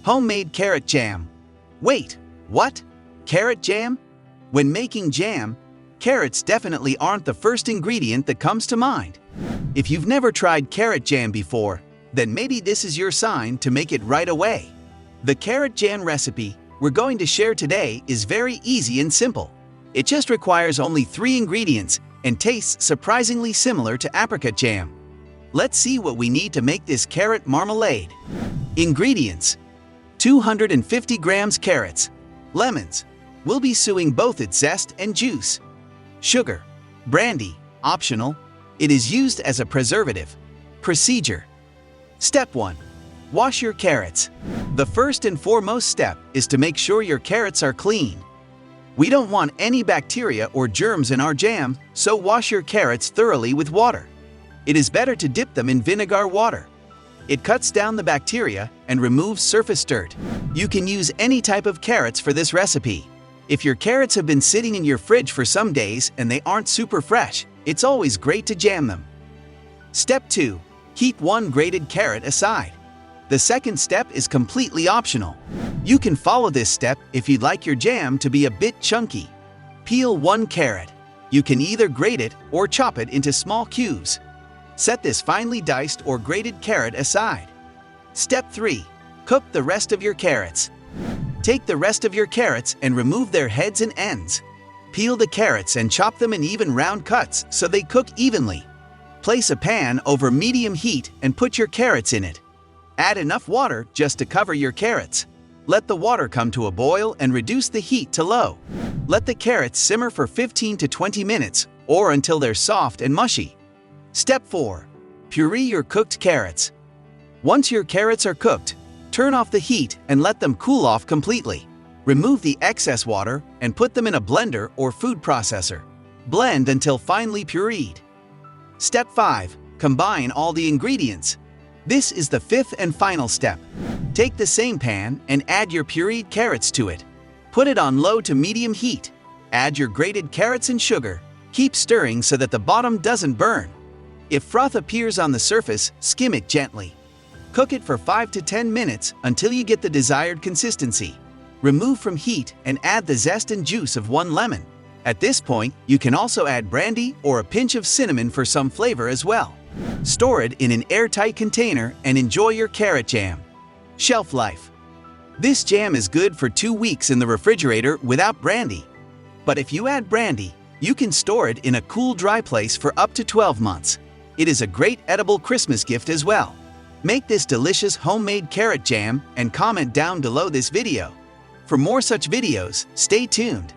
Homemade carrot jam. Wait, what? Carrot jam? When making jam, carrots definitely aren't the first ingredient that comes to mind. If you've never tried carrot jam before, then maybe this is your sign to make it right away. The carrot jam recipe we're going to share today is very easy and simple. It just requires only 3 ingredients and tastes surprisingly similar to apricot jam. Let's see what we need to make this carrot marmalade. Ingredients: 250 grams carrots, lemons. We'll be suing both its zest and juice. Sugar, brandy, optional. It is used as a preservative. Procedure. Step 1. Wash your carrots. The first and foremost step is to make sure your carrots are clean. We don't want any bacteria or germs in our jam, so wash your carrots thoroughly with water. It is better to dip them in vinegar water. It cuts down the bacteria and removes surface dirt. You can use any type of carrots for this recipe. If your carrots have been sitting in your fridge for some days and they aren't super fresh, it's always great to jam them. Step 2. Keep 1 grated carrot aside. The second step is completely optional. You can follow this step if you'd like your jam to be a bit chunky. Peel 1 carrot. You can either grate it or chop it into small cubes. Set this finely diced or grated carrot aside. Step 3. Cook the rest of your carrots. Take the rest of your carrots and remove their heads and ends. Peel the carrots and chop them in even round cuts so they cook evenly. Place a pan over medium heat and put your carrots in it. Add enough water just to cover your carrots. Let the water come to a boil and reduce the heat to low. Let the carrots simmer for 15 to 20 minutes or until they're soft and mushy. Step 4. Puree your cooked carrots. Once your carrots are cooked, turn off the heat and let them cool off completely. Remove the excess water and put them in a blender or food processor. Blend until finely pureed. Step 5. Combine all the ingredients. This is the 5th and final step. Take the same pan and add your pureed carrots to it. Put it on low to medium heat. Add your grated carrots and sugar. Keep stirring so that the bottom doesn't burn. If froth appears on the surface, skim it gently. Cook it for 5 to 10 minutes until you get the desired consistency. Remove from heat and add the zest and juice of 1 lemon. At this point, you can also add brandy or a pinch of cinnamon for some flavor as well. Store it in an airtight container and enjoy your carrot jam. Shelf life. This jam is good for 2 weeks in the refrigerator without brandy. But if you add brandy, you can store it in a cool, dry place for up to 12 months. It is a great edible Christmas gift as well. Make this delicious homemade carrot jam and comment down below this video. For more such videos, stay tuned.